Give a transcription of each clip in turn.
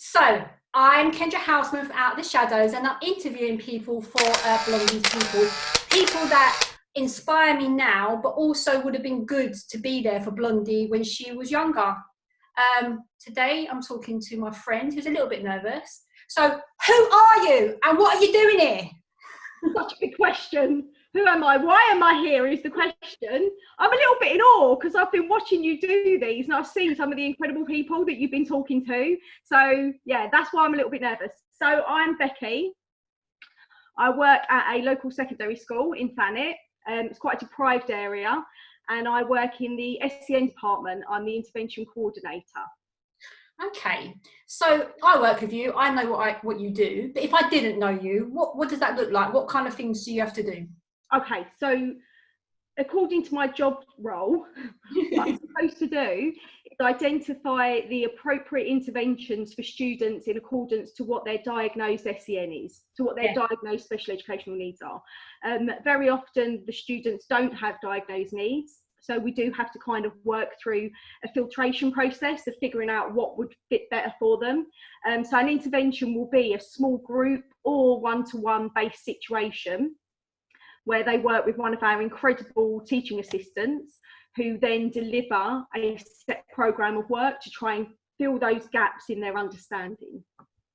So, I'm Kendra Houseman from Out of the Shadows, and I'm interviewing people for Blondy's people that inspire me now, but also would have been good to be there for Blondy when she was younger. Today, I'm talking to my friend who's a little bit nervous. So, who are you, and what are you doing here? Such a big question. Who am I? Why am I here is the question. I'm a little bit in awe because I've been watching you do these and I've seen some of the incredible people that you've been talking to. So yeah, that's why I'm a little bit nervous. So I'm Becky. I work at a local secondary school in Thanet. It's quite a deprived area, and I work in the SEN department. I'm the intervention coordinator. Okay, so I work with you. I know what you do, but if I didn't know you, what does that look like? What kind of things do you have to do? Okay, so according to my job role, what I'm supposed to do is identify the appropriate interventions for students in accordance to what their diagnosed SEN is, to what their diagnosed special educational needs are. Very often the students don't have diagnosed needs, so we do have to kind of work through a filtration process of figuring out what would fit better for them. So an intervention will be a small group or one-to-one based situation where they work with one of our incredible teaching assistants who then deliver a set programme of work to try and fill those gaps in their understanding.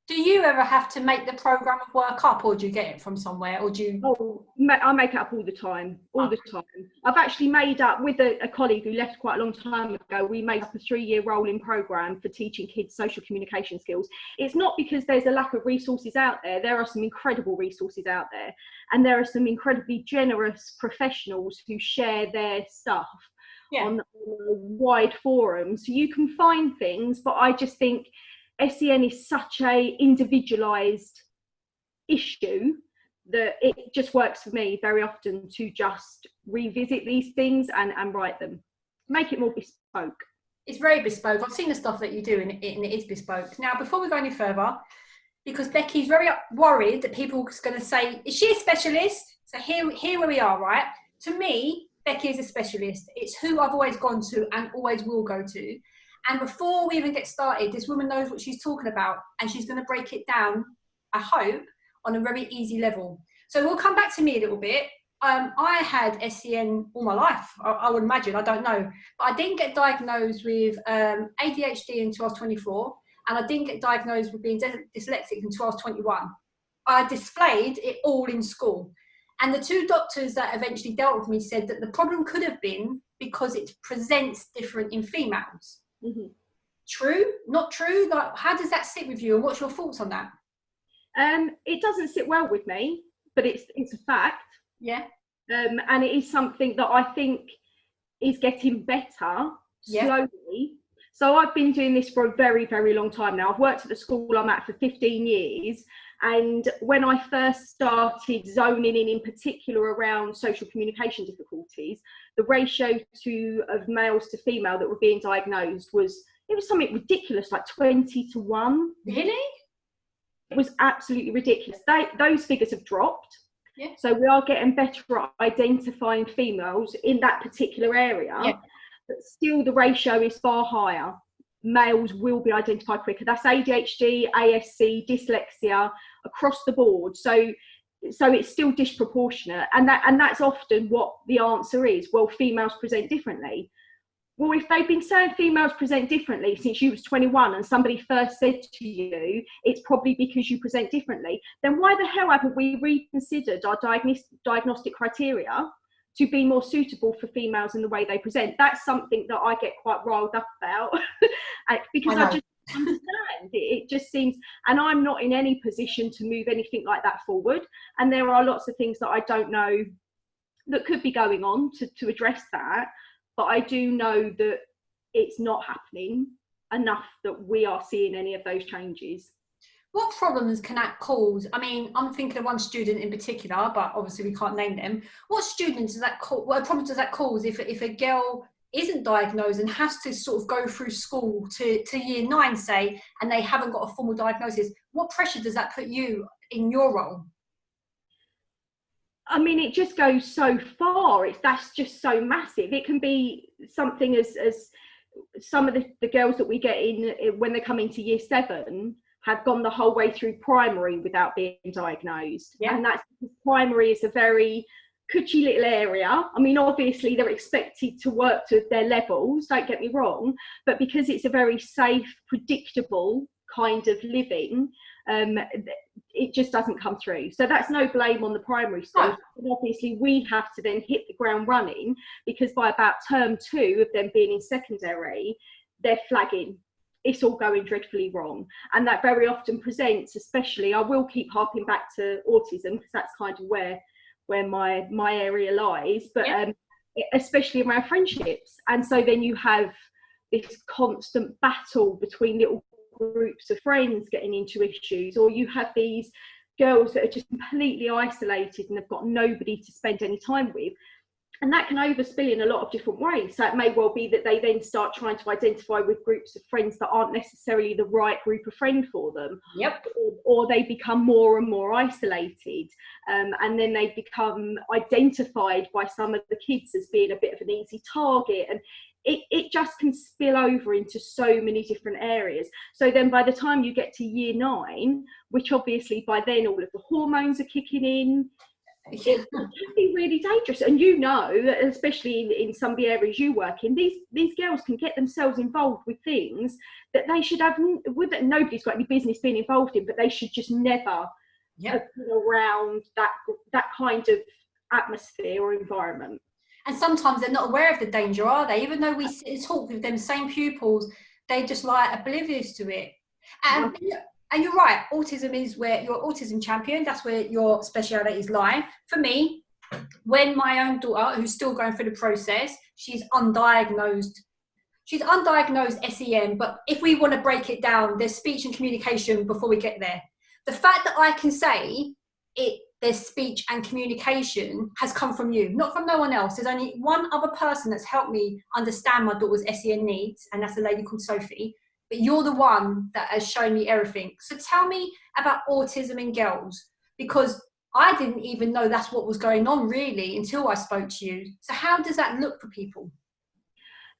Do you ever have to make the programme of work up, or do you get it from somewhere, or do you? Oh, I make it up all the time, the time. I've actually made up with a colleague who left quite a long time ago. We made up a 3-year rolling programme for teaching kids social communication skills. It's not because there's a lack of resources out there. There are some incredible resources out there, and there are some incredibly generous professionals who share their stuff on a wide forum. So you can find things, but I just think SEN is such a individualised issue that it just works for me very often to just revisit these things and write them, make it more bespoke. It's very bespoke. I've seen the stuff that you do and it is bespoke. Now, before we go any further, because Becky's very worried that people are going to say, is she a specialist? So here where we are, right? To me, Becky is a specialist. It's who I've always gone to and always will go to. And before we even get started, this woman knows what she's talking about, and she's going to break it down, I hope, on a very easy level. So we'll come back to me a little bit. I had SEN all my life, I would imagine, I don't know. But I didn't get diagnosed with ADHD until I was 24, and I didn't get diagnosed with being dyslexic until I was 21. I displayed it all in school. And the 2 doctors that eventually dealt with me said that the problem could have been because it presents different in females. Mm-hmm. True? Not true? Like, how does that sit with you, and what's your thoughts on that? It doesn't sit well with me, but it's a fact. Yeah. And it is something that I think is getting better slowly. So I've been doing this for a very, very long time now. I've worked at the school I'm at for 15 years. And when I first started zoning in particular around social communication difficulties, the ratio of males to female that were being diagnosed was something ridiculous, like 20-1. Really? It was absolutely ridiculous. Those figures have dropped. Yeah. So we are getting better at identifying females in that particular area. Yeah. But still the ratio is far higher. Males will be identified quicker. That's ADHD, ASC, dyslexia, across the board. So it's still disproportionate. And that's often what the answer is. Well, females present differently. Well, if they've been saying females present differently since you was 21 and somebody first said to you, it's probably because you present differently, then why the hell haven't we reconsidered our diagnostic criteria to be more suitable for females in the way they present? That's something that I get quite riled up about because I just understand. It just seems, and I'm not in any position to move anything like that forward. And there are lots of things that I don't know that could be going on to address that. But I do know that it's not happening enough that we are seeing any of those changes. What problems can that cause? I mean, I'm thinking of one student in particular, but obviously we can't name them. What students does that cause? What problems does that cause if a girl isn't diagnosed and has to sort of go through school to year 9, say, and they haven't got a formal diagnosis? What pressure does that put you in your role? I mean, it just goes so far. That's just so massive. It can be something as some of the girls that we get in when they come into year 7 have gone the whole way through primary without being diagnosed. Yeah. And that's because primary is a very cushy little area. I mean, obviously they're expected to work to their levels, don't get me wrong, but because it's a very safe, predictable kind of living, it just doesn't come through. So that's no blame on the primary school. And obviously we have to then hit the ground running, because by about term 2 of them being in secondary, they're flagging. It's all going dreadfully wrong. And that very often presents, especially, I will keep harping back to autism, because that's kind of where my area lies, but especially around friendships. And so then you have this constant battle between little groups of friends getting into issues, or you have these girls that are just completely isolated and have got nobody to spend any time with. And that can overspill in a lot of different ways. So it may well be that they then start trying to identify with groups of friends that aren't necessarily the right group of friend for them. Yep. Or they become more and more isolated. And then they become identified by some of the kids as being a bit of an easy target. And it just can spill over into so many different areas. So then by the time you get to year 9, which obviously by then all of the hormones are kicking in, it can be really dangerous. And you know, especially in some of the areas you work in, these girls can get themselves involved with things that they should have, that nobody's got any business being involved in, but they should just never have been around that kind of atmosphere or environment. And sometimes they're not aware of the danger, are they? Even though we sit and talk with them same pupils, they just like oblivious to it. And you're right, autism is where you're autism champion, that's where your specialities lie. For me, when my own daughter, who's still going through the process, she's undiagnosed SEN, but if we want to break it down, there's speech and communication before we get there. The fact that I can say there's speech and communication has come from you, not from no one else. There's only one other person that's helped me understand my daughter's SEN needs, and that's a lady called Sophie. But you're the one that has shown me everything. So tell me about autism in girls, because I didn't even know that's what was going on really until I spoke to you. So how does that look for people?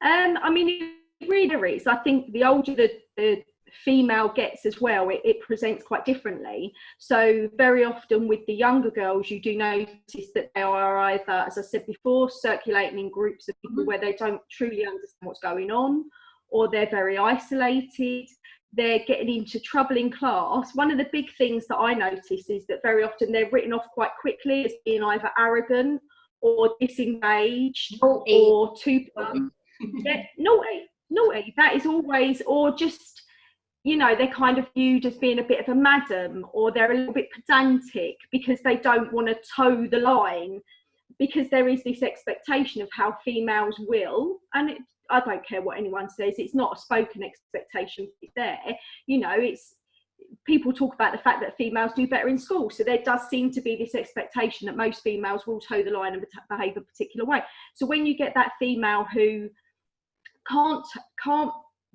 I mean, it really varies. I think the older the female gets as well, it presents quite differently. So very often with the younger girls, you do notice that they are either, as I said before, circulating in groups of people where they don't truly understand what's going on, or they're very isolated, they're getting into trouble in class. One of the big things that I notice is that very often they're written off quite quickly as being either arrogant or disengaged or too blunt. Naughty, that is always, or just, you know, they're kind of viewed as being a bit of a madam, or they're a little bit pedantic because they don't want to toe the line, because there is this expectation of how females will, and I don't care what anyone says, it's not a spoken expectation, it's there. You know, it's, people talk about the fact that females do better in school, so there does seem to be this expectation that most females will toe the line and behave a particular way. So when you get that female who can't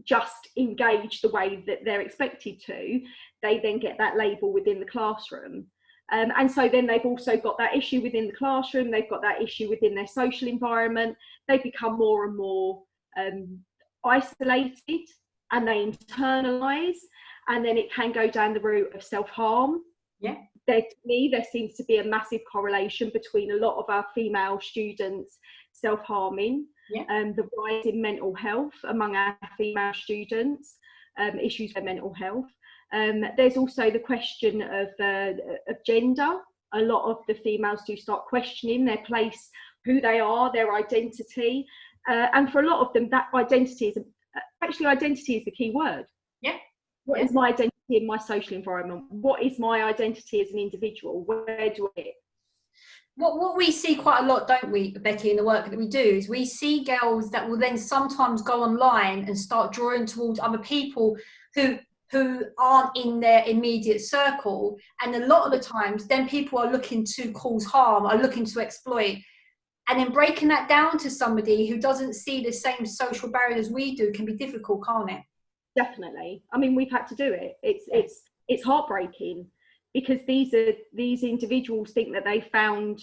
just engage the way that they're expected to, they then get that label within the classroom. And so then they've also got that issue within the classroom, they've got that issue within their social environment, they become more and more isolated, and they internalise, and then it can go down the route of self-harm. Yeah. To me, there seems to be a massive correlation between a lot of our female students self-harming, the rise in mental health among our female students, issues with mental health. There's also the question of gender. A lot of the females do start questioning their place, who they are, their identity. And for a lot of them, that identity is the key word. Yeah. What is my identity in my social environment? What is my identity as an individual? Where do I fit? What we see quite a lot, don't we, Becky, in the work that we do, is we see girls that will then sometimes go online and start drawing towards other people who aren't in their immediate circle. And a lot of the times, then people are looking to cause harm, are looking to exploit. And then breaking that down to somebody who doesn't see the same social barriers as we do can be difficult, can't it? Definitely. I mean, we've had to do it. It's heartbreaking, because these individuals think that they found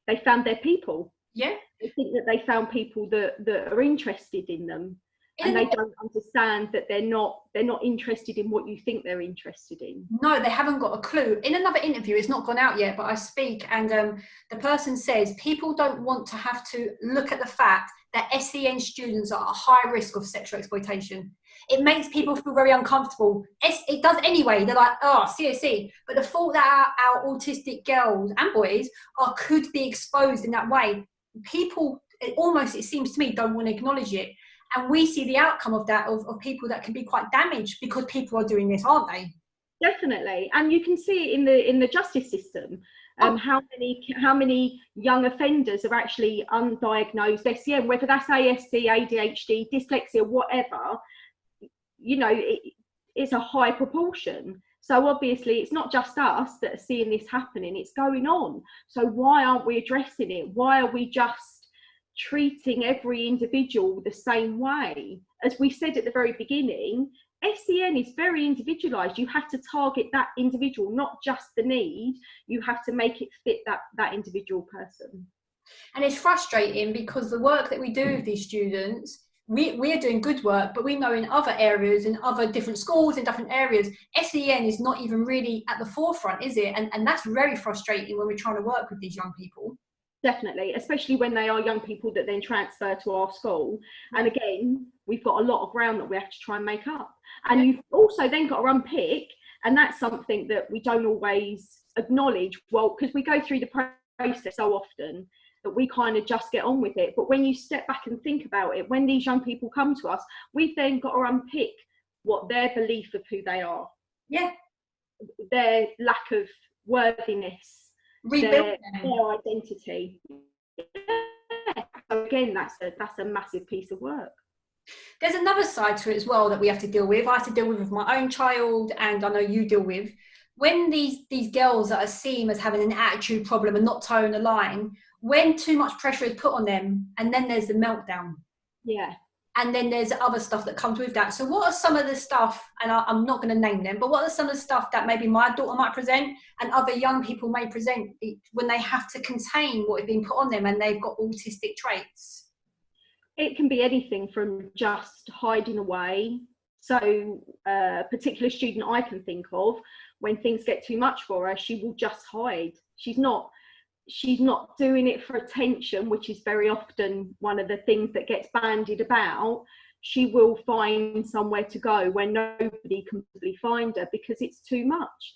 their people. Yeah. They think that they found people that are interested in them. and they don't understand that they're not interested in what you think they're interested in. No, they haven't got a clue. In another interview, it's not gone out yet, but I speak, and the person says people don't want to have to look at the fact that SEN students are at a high risk of sexual exploitation. It makes people feel very uncomfortable. It does anyway. They're like, oh, CSE. But the thought that our autistic girls and boys could be exposed in that way, people it seems to me, don't want to acknowledge it. And we see the outcome of that, of people that can be quite damaged because people are doing this, aren't they? Definitely. And you can see it in the justice system, how many young offenders are actually undiagnosed SEN, whether that's ASD, ADHD, dyslexia, whatever, you know, it's a high proportion. So obviously it's not just us that are seeing this happening, it's going on. So why aren't we addressing it? Why are we just treating every individual the same way? As we said at the very beginning, SEN is very individualized. You have to target that individual, not just the need. You have to make it fit that individual person. And it's frustrating because the work that we do with these students, we're doing good work, but we know in other areas, in other different schools, in different areas, SEN is not even really at the forefront, is it? And that's very frustrating when we're trying to work with these young people. Definitely, especially when they are young people that then transfer to our school. And again, we've got a lot of ground that we have to try and make up. And you've also then got to unpick, and that's something that we don't always acknowledge, well, because we go through the process so often that we kind of just get on with it. But when you step back and think about it, when these young people come to us, we've then got to unpick what their belief of who they are. Yeah. Their lack of worthiness. Their identity. Yeah. So again, that's a massive piece of work. There's another side to it as well that we have to deal with. I have to deal with my own child, and I know you deal with. When these girls that are seen as having an attitude problem and not toeing the line, when too much pressure is put on them, and then there's the meltdown. Yeah. And then there's other stuff that comes with that. So what are some of the stuff, and I'm not going to name them, but what are some of the stuff that maybe my daughter might present and other young people may present when they have to contain what is being put on them and they've got autistic traits? It can be anything from just hiding away. So a particular student I can think of, when things get too much for her, she will just hide. She's not doing it for attention, which is very often one of the things that gets bandied about. She will find somewhere to go where nobody can really find her because it's too much.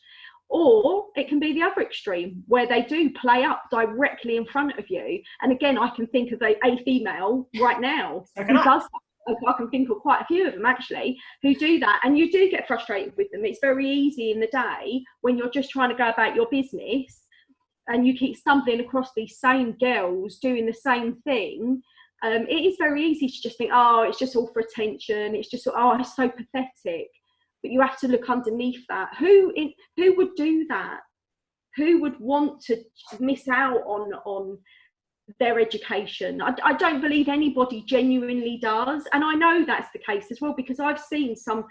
Or it can be the other extreme, where they do play up directly in front of you. And again, I can think of a female right now who does that. I can think of quite a few of them actually who do that, and you do get frustrated with them. It's very easy in the day when you're just trying to go about your business and you keep stumbling across these same girls doing the same thing. It is very easy to just think, oh, it's just all for attention. It's just, oh, it's so pathetic. But you have to look underneath that. Who would do that? Who would want to miss out on their education? I don't believe anybody genuinely does. And I know that's the case as well, because I've seen some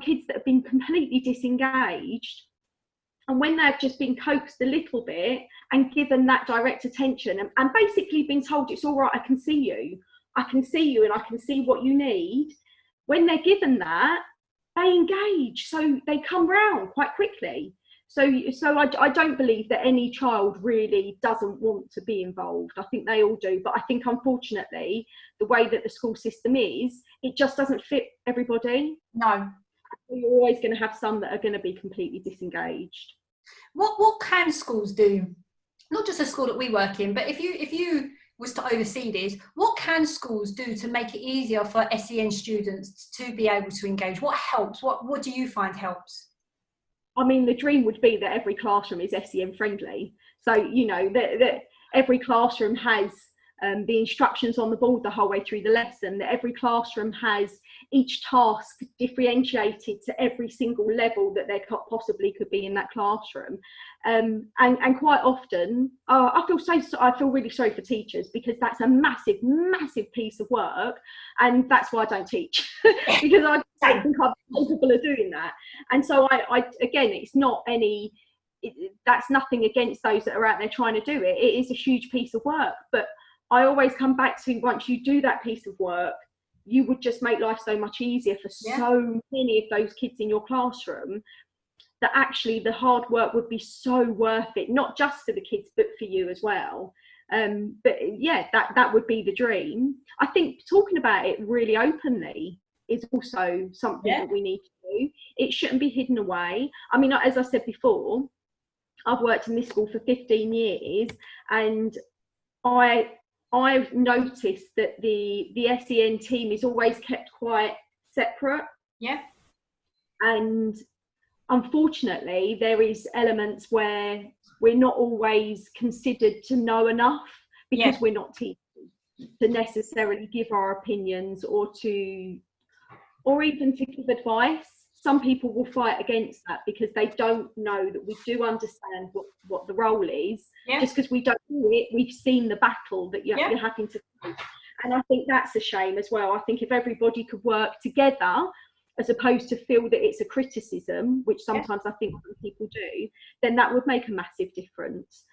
kids that have been completely disengaged. And when they've just been coaxed a little bit and given that direct attention and basically been told, it's all right, I can see you and I can see what you need. When they're given that, they engage. So they come round quite quickly. So I don't believe that any child really doesn't want to be involved. I think they all do. But I think, unfortunately, the way that the school system is, it just doesn't fit everybody. No. You're always going to have some that are going to be completely disengaged. What can schools do? Not just a school that we work in, but if you was to oversee this, what can schools do to make it easier for SEN students to be able to engage? What helps? What do you find helps? I mean, the dream would be that every classroom is SEN friendly. So, you know, that every classroom has the instructions on the board the whole way through the lesson, that every classroom has each task differentiated to every single level that there possibly could be in that classroom. And quite often, I feel really sorry for teachers, because that's a massive, massive piece of work. And that's why I don't teach, because I don't think I'm capable of doing that. And so again, it's not that's nothing against those that are out there trying to do it. It is a huge piece of work, but I always come back to, once you do that piece of work, you would just make life so much easier for so many of those kids in your classroom, that actually the hard work would be so worth it, not just for the kids but for you as well. But yeah, that would be the dream. I think talking about it really openly is also something that we need to do. It shouldn't be hidden away. I mean, as I said before, I've worked in this school for 15 years, and I've noticed that the SEN team is always kept quite separate. Yeah. And unfortunately, there is elements where we're not always considered to know enough, because we're not teachers to necessarily give our opinions or even to give advice. Some people will fight against that because they don't know that we do understand what the role is. Just because we don't do it, we've seen the battle that you're having to fight. And I think that's a shame as well. I think if everybody could work together, as opposed to feel that it's a criticism, which sometimes I think people do, then that would make a massive difference.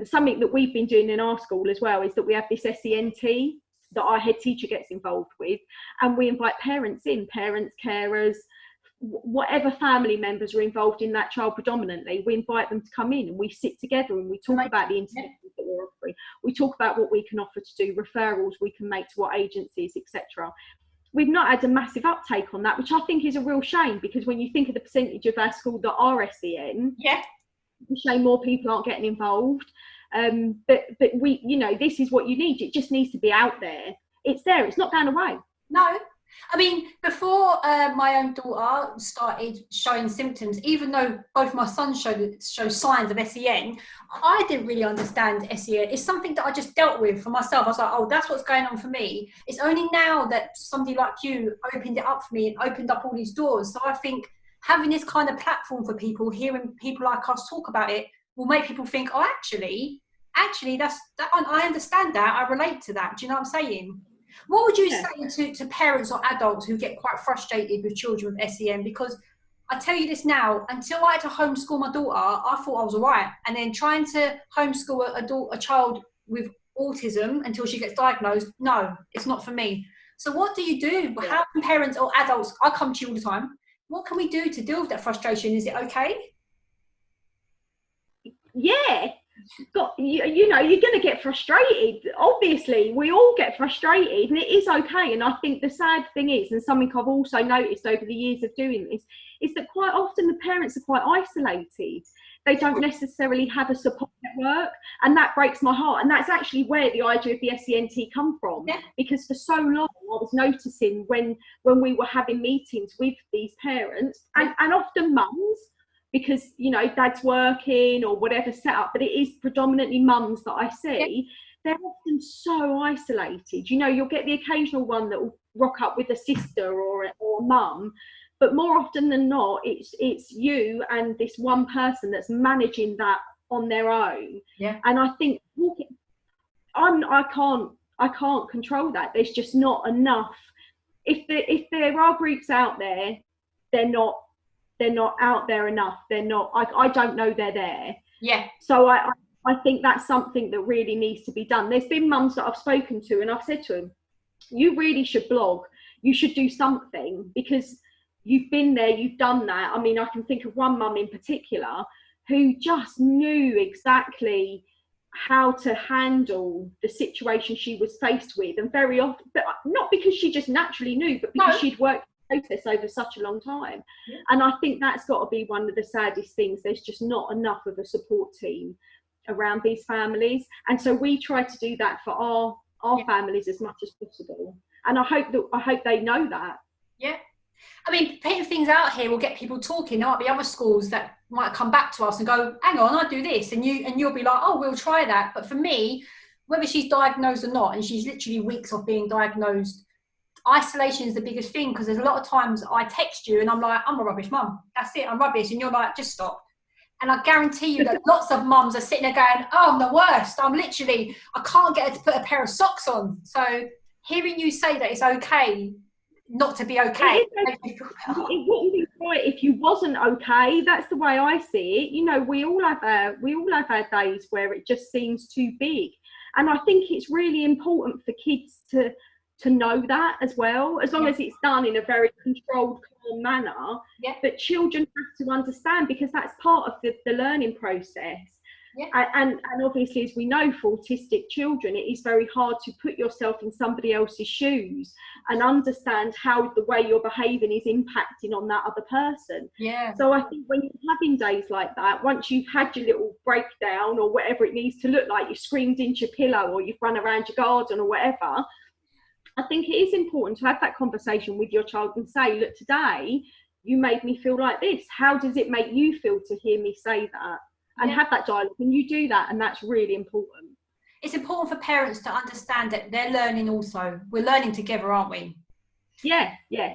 Something that we've been doing in our school as well is that we have this SENT that our head teacher gets involved with, and we invite parents in, parents, carers, whatever family members are involved in that child predominantly. We invite them to come in and we sit together and we talk about the interventions that we're offering. We talk about what we can offer to do, referrals we can make to what agencies, etc. We've not had a massive uptake on that, which I think is a real shame, because when you think of the percentage of our school that are SEN, it's a shame more people aren't getting involved. But we, you know, this is what you need. It just needs to be out there. It's there. It's not going away. No. I mean, before my own daughter started showing symptoms, even though both my sons show signs of SEN, I didn't really understand SEN. It's something that I just dealt with for myself. I was like, oh, that's what's going on for me. It's only now that somebody like you opened it up for me and opened up all these doors. So I think having this kind of platform for people, hearing people like us talk about it, will make people think, oh, actually, that's that. I understand that. I relate to that. Do you know what I'm saying? What would you say to parents or adults who get quite frustrated with children with SEN? Because I tell you this now, until I had to homeschool my daughter, I thought I was all right. And then trying to homeschool a child with autism until she gets diagnosed, no, it's not for me. So what do you do? How can parents or adults, I come to you all the time, what can we do to deal with that frustration? Is it okay? Yeah. You know, you're going to get frustrated. Obviously, we all get frustrated, and it is okay. And I think the sad thing is, and something I've also noticed over the years of doing this, is that quite often the parents are quite isolated. They don't necessarily have a support network, and that breaks my heart. And that's actually where the idea of the SENT come from, because for so long I was noticing when we were having meetings with these parents and often mums, because, you know, dad's working or whatever setup, but it is predominantly mums that I see. They're often so isolated. You know, you'll get the occasional one that will rock up with a sister or a mum, but more often than not, it's you and this one person that's managing that on their own. And I think I can't control that. There's just not enough. If there are groups out there, they're not out there enough. They're not, I don't know they're there. So I think that's something that really needs to be done. There's been mums that I've spoken to and I've said to them, you really should blog. You should do something, because you've been there, you've done that. I mean, I can think of one mum in particular who just knew exactly how to handle the situation she was faced with. And very often, but not because she just naturally knew, but because she'd worked process over such a long time. And I think that's got to be one of the saddest things. There's just not enough of a support team around these families, and so we try to do that for our families as much as possible, and I hope they know that. I mean, putting things out here will get people talking. There might be other schools that might come back to us and go, hang on, I do this, and you'll be like, oh, we'll try that. But for me, whether she's diagnosed or not, and she's literally weeks off being diagnosed, isolation is the biggest thing, because there's a lot of times I text you and I'm like, I'm a rubbish mum. That's it, I'm rubbish. And you're like, just stop. And I guarantee you that lots of mums are sitting there going, oh, I'm the worst. I can't get her to put a pair of socks on. So hearing you say that it's okay not to be okay. It wouldn't be right if you wasn't okay. That's the way I see it. You know, we all have our days where it just seems too big. And I think it's really important for kids to to know that as well, as long as it's done in a very controlled, calm manner. But children have to understand, because that's part of the learning process. And obviously, as we know, for autistic children, it is very hard to put yourself in somebody else's shoes and understand how the way you're behaving is impacting on that other person. So I think when you're having days like that, once you've had your little breakdown or whatever it needs to look like, you've screamed into your pillow or you've run around your garden or whatever, I think it is important to have that conversation with your child and say, look, today you made me feel like this. How does it make you feel to hear me say that? And have that dialogue, and you do that, and that's really important. It's important for parents to understand that they're learning also. We're learning together, aren't we? Yeah,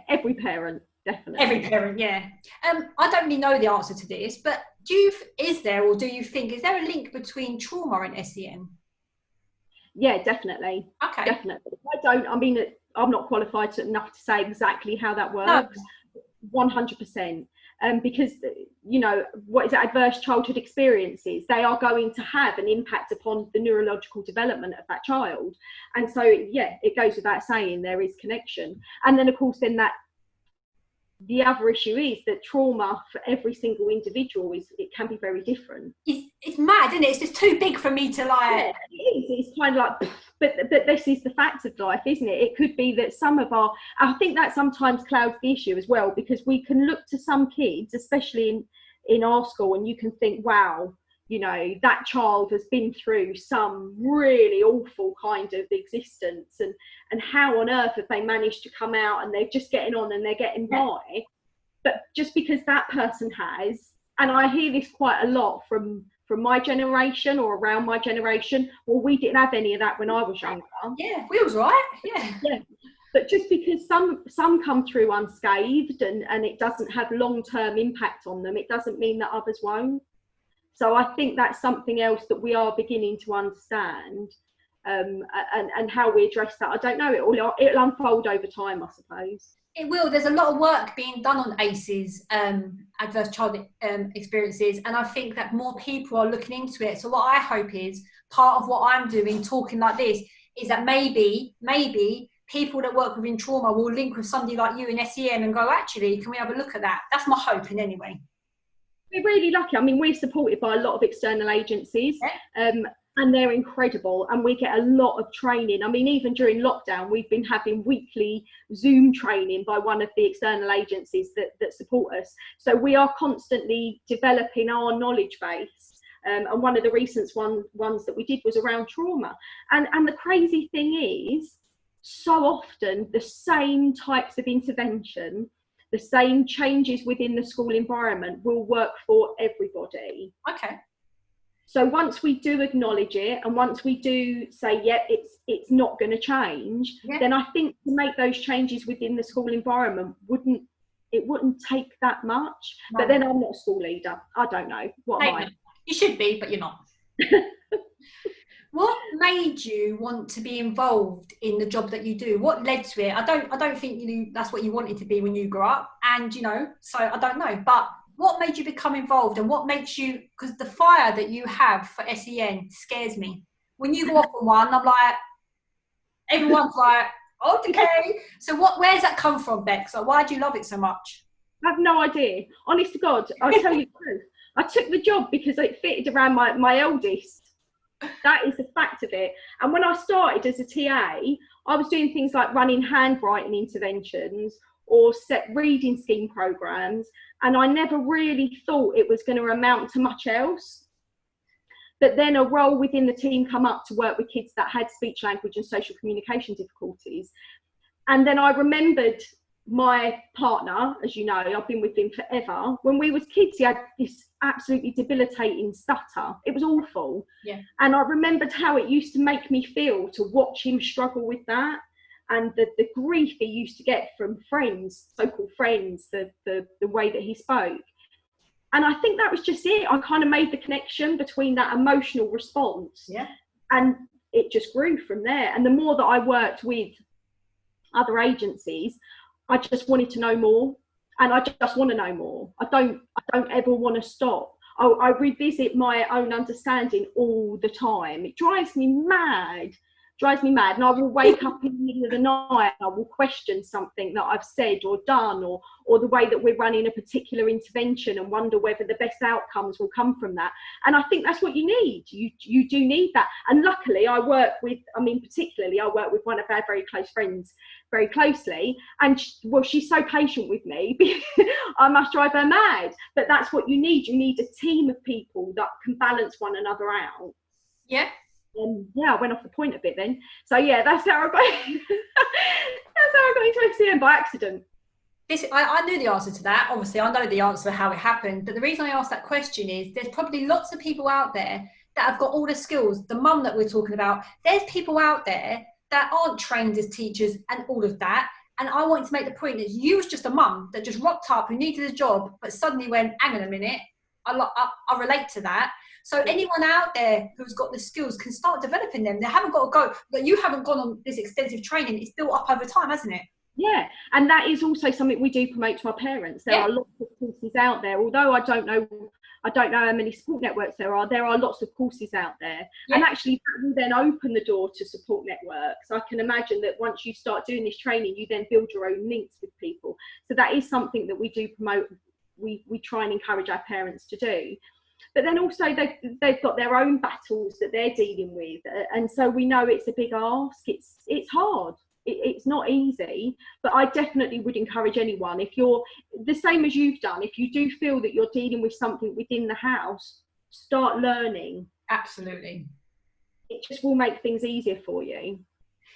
every parent, definitely. Every parent, yeah. I don't really know the answer to this, but do you think there a link between trauma and SEN? Yeah, definitely. Okay. Definitely. I'm not qualified enough to say exactly how that works. No. 100%. Because, you know, adverse childhood experiences, they are going to have an impact upon the neurological development of that child. And so, it goes without saying there is connection. And then, of course, the other issue is that trauma for every single individual it can be very different. It's mad, isn't it? It's just too big for me to like. Yeah, it is. It's kind of like, but this is the fact of life, isn't it? It could be that I think that sometimes clouds the issue as well, because we can look to some kids, especially in our school, and you can think, wow, you know, that child has been through some really awful kind of existence, and how on earth have they managed to come out and they're just getting on and they're getting by. But just because that person has, and I hear this quite a lot from my generation or around my generation, well, we didn't have any of that when I was younger. Yeah, we was right. Yeah. But just because some come through unscathed and it doesn't have long-term impact on them, it doesn't mean that others won't. So I think that's something else that we are beginning to understand, and how we address that. I don't know. It'll unfold over time, I suppose. It will. There's a lot of work being done on ACEs, adverse childhood experiences, and I think that more people are looking into it. So what I hope is part of what I'm doing, talking like this, is that maybe people that work within trauma will link with somebody like you in SEN and go, actually, can we have a look at that? That's my hoping anyway. We're really lucky. I mean, we're supported by a lot of external agencies, and they're incredible, and we get a lot of training. I mean, even during lockdown, we've been having weekly Zoom training by one of the external agencies that support us. So we are constantly developing our knowledge base. And one of the recent ones that we did was around trauma. And the crazy thing is, so often the same types of intervention, the same changes within the school environment will work for everybody. Okay. So once we do acknowledge it, and once we do say, it's not going to change, then I think to make those changes within the school environment wouldn't take that much. No. But then I'm not a school leader. I don't know. What am I? You should be, but you're not. What made you want to be involved in the job that you do? What led to it? I don't think that's what you wanted to be when you grew up, and so I don't know. But what made you become involved, and what makes you? Because the fire that you have for SEN scares me. When you go off on one, I'm like, everyone's like, okay. So where's that come from, Beck? So why do you love it so much? I have no idea. Honest to God, I'll tell you the truth. I took the job because it fitted around my eldest. That is the fact of it. And when I started as a TA, I was doing things like running handwriting interventions or set reading scheme programs, and I never really thought it was going to amount to much else. But then a role within the team come up to work with kids that had speech, language and social communication difficulties. And then I remembered my partner, as you know, I've been with him forever. When we was kids, he had this absolutely debilitating stutter. It was awful. Yeah. And I remembered how it used to make me feel to watch him struggle with that, and the grief he used to get from friends, so-called friends, the way that he spoke. And I think that was just it. I kind of made the connection between that emotional response, and it just grew from there. And the more that I worked with other agencies, I just wanted to know more, and I just want to know more. I don't ever want to stop. I revisit my own understanding all the time. It drives me mad. drives me mad. And I will wake up in the middle of the night and I will question something that I've said or done, or the way that we're running a particular intervention, and wonder whether the best outcomes will come from that. And I think that's what you need. You do need that. And luckily I work with one of our very close friends very closely, and she's so patient with me. I must drive her mad, but that's what you need. You need a team of people that can balance one another out. Yeah. I went off the point a bit then. So yeah, that's how I got into SEN by accident. I knew the answer to that. Obviously, I know the answer to how it happened. But the reason I asked that question is there's probably lots of people out there that have got all the skills. The mum that we're talking about, there's people out there that aren't trained as teachers and all of that. And I wanted to make the point that you was just a mum that just rocked up, who needed a job, but suddenly went, hang on a minute, I relate to that. So anyone out there who's got the skills can start developing them. They haven't got to go, but you haven't gone on this extensive training. It's built up over time, hasn't it? Yeah, and that is also something we do promote to our parents. There are lots of courses out there. Although I don't know how many support networks there are lots of courses out there. Yeah. And actually that will then open the door to support networks. I can imagine that once you start doing this training, you then build your own links with people. So that is something that we do promote. We try and encourage our parents to do. But then also they've got their own battles that they're dealing with. And so we know it's a big ask. It's hard. It's not easy, but I definitely would encourage anyone, if you're the same as you've done, if you do feel that you're dealing with something within the house, start learning. Absolutely. It just will make things easier for you.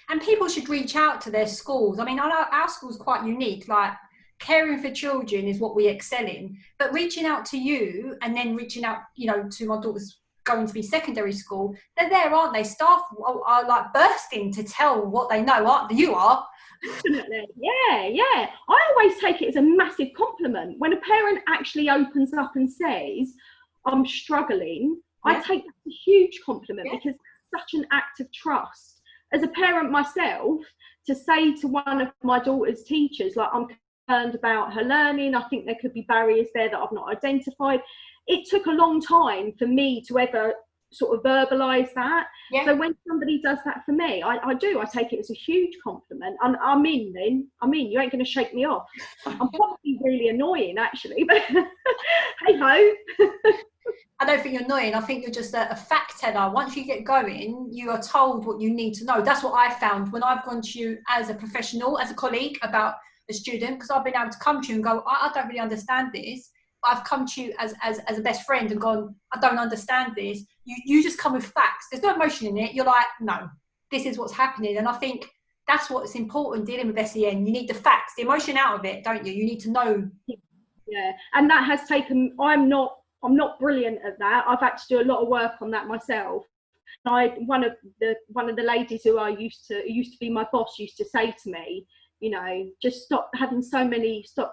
And people should reach out to their schools. I mean, our school's quite unique. Like, caring for children is what we excel in, but reaching out to you and then reaching out, to my daughter's going to be secondary school, they're there, aren't they? Staff are like bursting to tell what they know, aren't they? You are. Definitely. Yeah. I always take it as a massive compliment when a parent actually opens up and says, I'm struggling. I take that as a huge compliment because it's such an act of trust. As a parent myself, to say to one of my daughter's teachers, like, I'm concerned about her learning, I think there could be barriers there that I've not identified. It took a long time for me to ever sort of verbalise that. Yeah. So when somebody does that for me, I take it as a huge compliment. And I'm in, you ain't going to shake me off. I'm probably really annoying, actually, but hey ho. I don't think you're annoying. I think you're just a fact teller. Once you get going, you are told what you need to know. That's what I found when I've gone to you as a professional, as a colleague about a student, because I've been able to come to you and go, I don't really understand this. I've come to you as a best friend and gone, I don't understand this. You just come with facts. There's no emotion in it. You're like, no, this is what's happening. And I think that's what's important dealing with SEN. You need the facts, the emotion out of it, don't you? You need to know. Yeah, and that has taken, I'm not brilliant at that. I've had to do a lot of work on that myself. One of the ladies who used to be my boss used to say to me, just stop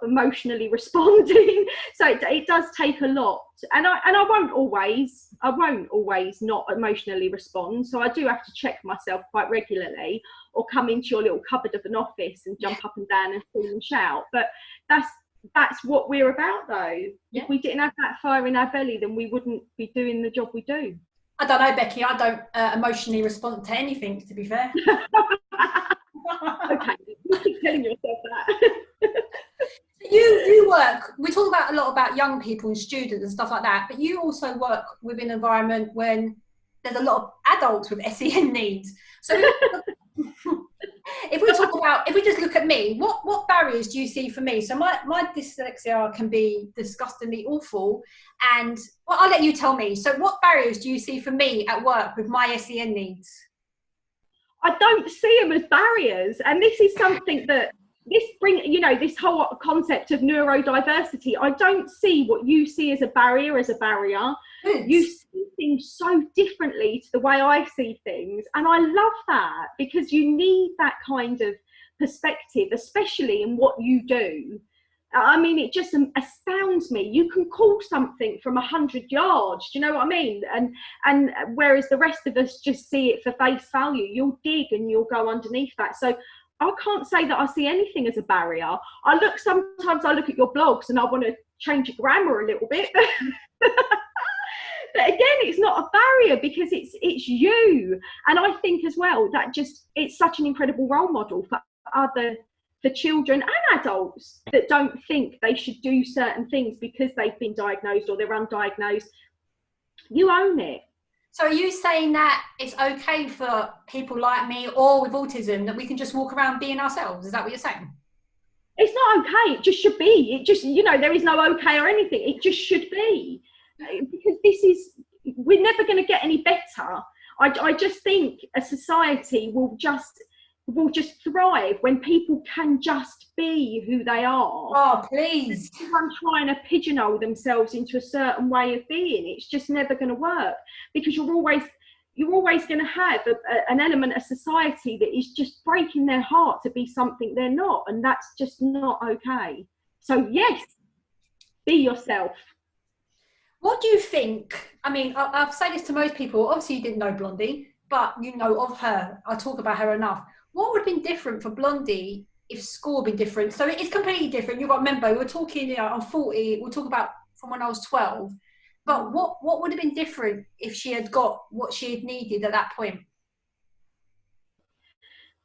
emotionally responding. So it does take a lot, and I won't always not emotionally respond. So I do have to check myself quite regularly, or come into your little cupboard of an office and jump up and down and scream and shout. But that's what we're about, though. Yeah. If we didn't have that fire in our belly, then we wouldn't be doing the job we do. I don't know, Becky. I don't emotionally respond to anything, to be fair. Okay, you keep telling yourself that. You work, we talk a lot about young people and students and stuff like that, but you also work within an environment when there's a lot of adults with SEN needs. So if we just look at me, what barriers do you see for me? So my dyslexia can be disgustingly awful, and I'll let you tell me. So what barriers do you see for me at work with my SEN needs? I don't see them as barriers, and this is something that this whole concept of neurodiversity. I don't see what you see as a barrier. Good. You see things so differently to the way I see things, and I love that, because you need that kind of perspective, especially in what you do. I mean, it just astounds me. You can call something from 100 yards. Do you know what I mean? And whereas the rest of us just see it for face value, you'll dig and you'll go underneath that. So I can't say that I see anything as a barrier. Sometimes I look at your blogs and I want to change your grammar a little bit. But again, it's not a barrier because it's you. And I think as well that just it's such an incredible role model for children and adults that don't think they should do certain things because they've been diagnosed or they're undiagnosed. You own it. So are you saying that it's okay for people like me or with autism that we can just walk around being ourselves? Is that what you're saying? It's not okay. It just should be. It just, there is no okay or anything. It just should be. Because we're never going to get any better. I just think a society will just thrive when people can just be who they are. Oh, please. Everyone trying to pigeonhole themselves into a certain way of being. It's just never going to work because you're always going to have an element of society that is just breaking their heart to be something they're not, and that's just not okay. So yes, be yourself. What do you think? I mean, I've said this to most people. Obviously, you didn't know Blondie, but you know of her. I talk about her enough. What would have been different for Blondie if school had been different? So it's completely different. You've got to remember, we're talking, I'm 40, we'll talk about from when I was 12. But what would have been different if she had got what she had needed at that point?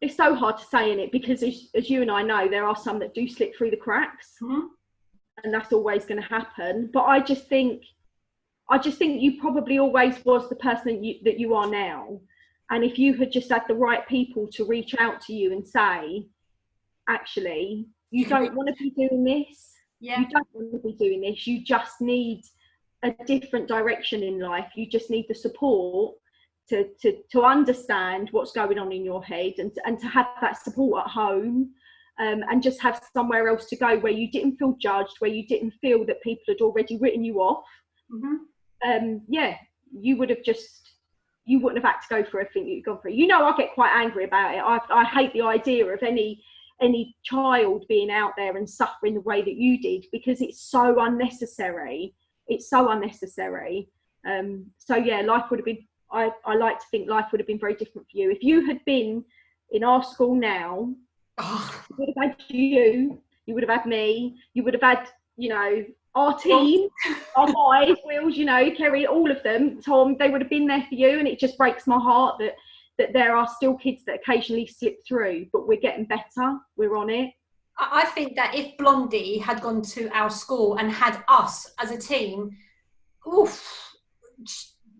It's so hard to say in it because as you and I know, there are some that do slip through the cracks, and that's always going to happen. But I just think you probably always was the person that you are now. And if you had just had the right people to reach out to you and say, actually, you don't want to be doing this. Yeah. You don't want to be doing this. You just need a different direction in life. You just need the support to understand what's going on in your head and to have that support at home, and just have somewhere else to go where you didn't feel judged, where you didn't feel that people had already written you off. You wouldn't have had to go through everything you've gone through. I get quite angry about it. I hate the idea of any child being out there and suffering the way that you did because it's so unnecessary. It's so unnecessary. So yeah, life would have been, I like to think life would have been very different for you. If you had been in our school now, you would have had you would have had me, you would have had, our team, our guys, Wills, Kerry, all of them, Tom, they would have been there for you. And it just breaks my heart that there are still kids that occasionally slip through, but we're getting better. We're on it. I think that if Blondie had gone to our school and had us as a team,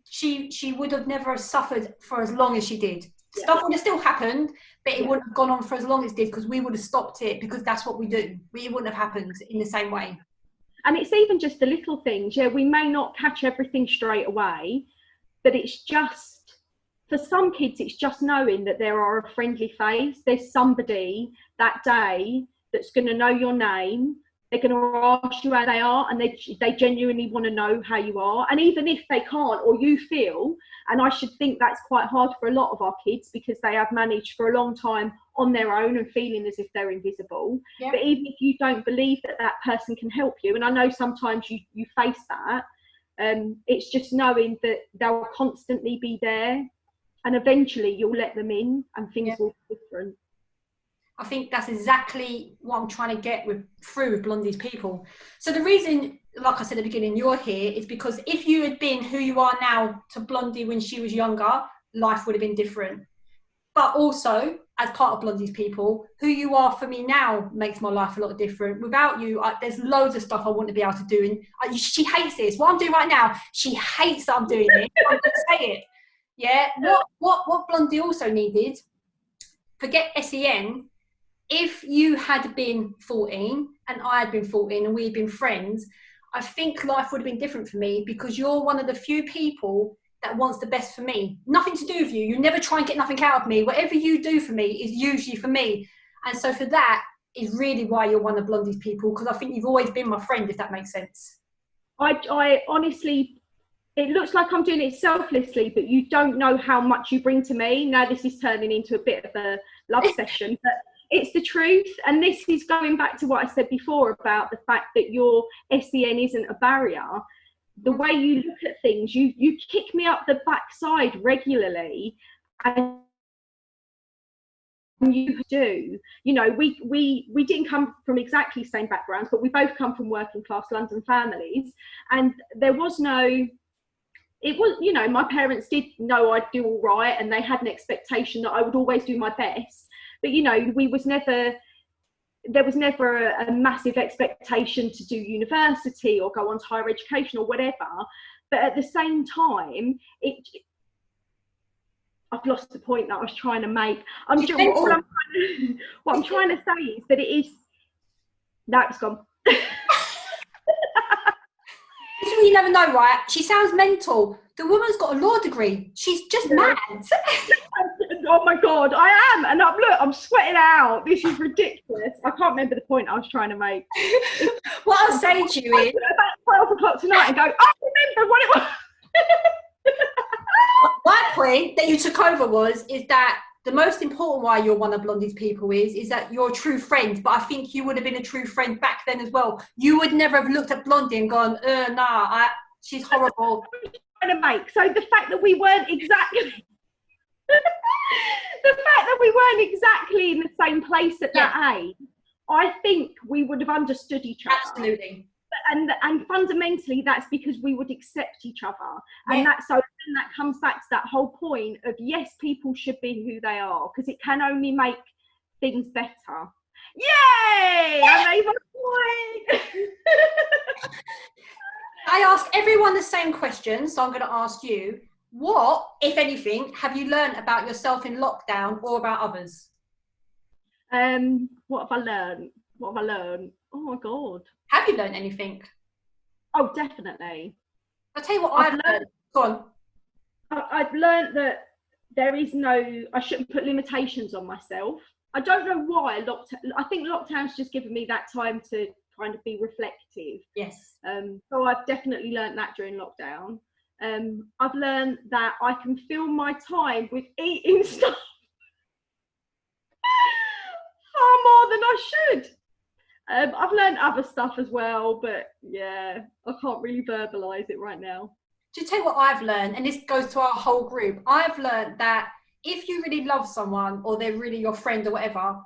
she would have never suffered for as long as she did. Yeah. Stuff would have still happened, but it wouldn't have gone on for as long as it did because we would have stopped it because that's what we do. It wouldn't have happened in the same way. And it's even just the little things. Yeah, we may not catch everything straight away, but it's just, for some kids, it's just knowing that there are a friendly face. There's somebody that day that's going to know your name. They're going to ask you how they are, and they genuinely want to know how you are. And even if they can't, or you feel, and I should think that's quite hard for a lot of our kids because they have managed for a long time on their own and feeling as if they're invisible. Yep. But even if you don't believe that person can help you, and I know sometimes you face that, it's just knowing that they'll constantly be there, and eventually you'll let them in and things will be different. I think that's exactly what I'm trying to get through with Blondie's people. So the reason, like I said at the beginning, you're here is because if you had been who you are now to Blondie when she was younger, life would have been different. But also, as part of Blondie's people, who you are for me now makes my life a lot different. Without you, there's loads of stuff I want to be able to do. And she hates this. What I'm doing right now, she hates that I'm doing it. I'm going to say it. Yeah. What Blondie also needed, forget SEN, if you had been 14 and I had been 14 and we had been friends, I think life would have been different for me because you're one of the few people that wants the best for me. Nothing to do with you. You never try and get nothing out of me. Whatever you do for me is usually for me. And so for that is really why you're one of Blondie's people, because I think you've always been my friend, if that makes sense. I honestly, it looks like I'm doing it selflessly, but you don't know how much you bring to me. Now this is turning into a bit of a love session, but it's the truth. And this is going back to what I said before about the fact that your SEN isn't a barrier. The way you look at things, you kick me up the backside regularly, and you do. We didn't come from exactly the same backgrounds, but we both come from working class London families, and there was no it was, you know, my parents did know I'd do all right, and they had an expectation that I would always do my best. But, you know, there was never a massive expectation to do university or go on to higher education or whatever. But at the same time, I've lost the point that I was trying to make. What I'm trying to say is that it is. No, it's gone. This is what you never know, right? She sounds mental. The woman's got a law degree. She's just mad. Oh my God, I am. And look, I'm sweating out. This is ridiculous. I can't remember the point I was trying to make. What I'll say to you is, about 12 o'clock tonight and go, I remember what it was. my point that you took over is that the most important why you're one of Blondy's people is that you're a true friend. But I think you would have been a true friend back then as well. You would never have looked at Blondy and gone, she's horrible. Trying to make. So the fact that we weren't exactly in the same place at that age, I think we would have understood each other. Absolutely. And fundamentally, that's because we would accept each other. And that comes back to that whole point of, yes, people should be who they are, because it can only make things better. Yay! I made my point. I ask everyone the same question, so I'm going to ask you, what, if anything, have you learned about yourself in lockdown or about others? What have I learned? Oh my God. Have you learned anything? Oh, definitely. I'll tell you what I've learned. Go on. I've learned that I shouldn't put limitations on myself. I don't know why I think lockdown's just given me that time to kind of be reflective. Yes. So I've definitely learned that during lockdown. I've learned that I can fill my time with eating stuff far more than I should. I've learned other stuff as well, but yeah, I can't really verbalise it right now. To tell you what I've learned, and this goes to our whole group, I've learned that if you really love someone or they're really your friend or whatever,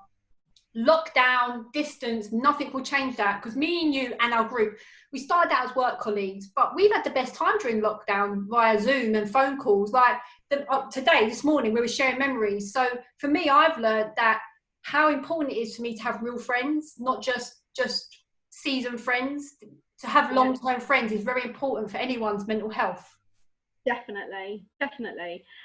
lockdown, distance, nothing will change that. Because me and you and our group, we started out as work colleagues, but we've had the best time during lockdown via Zoom and phone calls. Like this morning, we were sharing memories. So for me, I've learned that how important it is for me to have real friends, not just seasoned friends. To have long-term friends is very important for anyone's mental health. Definitely.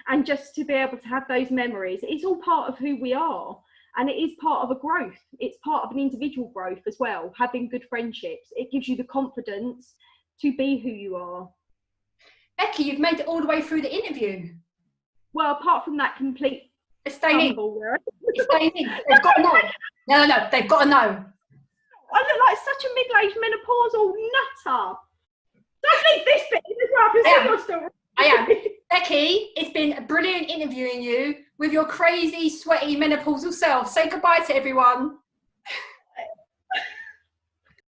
And just to be able to have those memories, it's all part of who we are. And it is part of a growth. It's part of an individual growth as well. Having good friendships, it gives you the confidence to be who you are. Becky, you've made it all the way through the interview. Well, apart from that complete stumble. It's staying in. They've got to know. No, they've got to know. I look like such a middle-aged menopausal nutter. Don't leave this bit in as well. I can see your story. I am. Becky, it's been brilliant interviewing you with your crazy, sweaty, menopausal self. Say goodbye to everyone.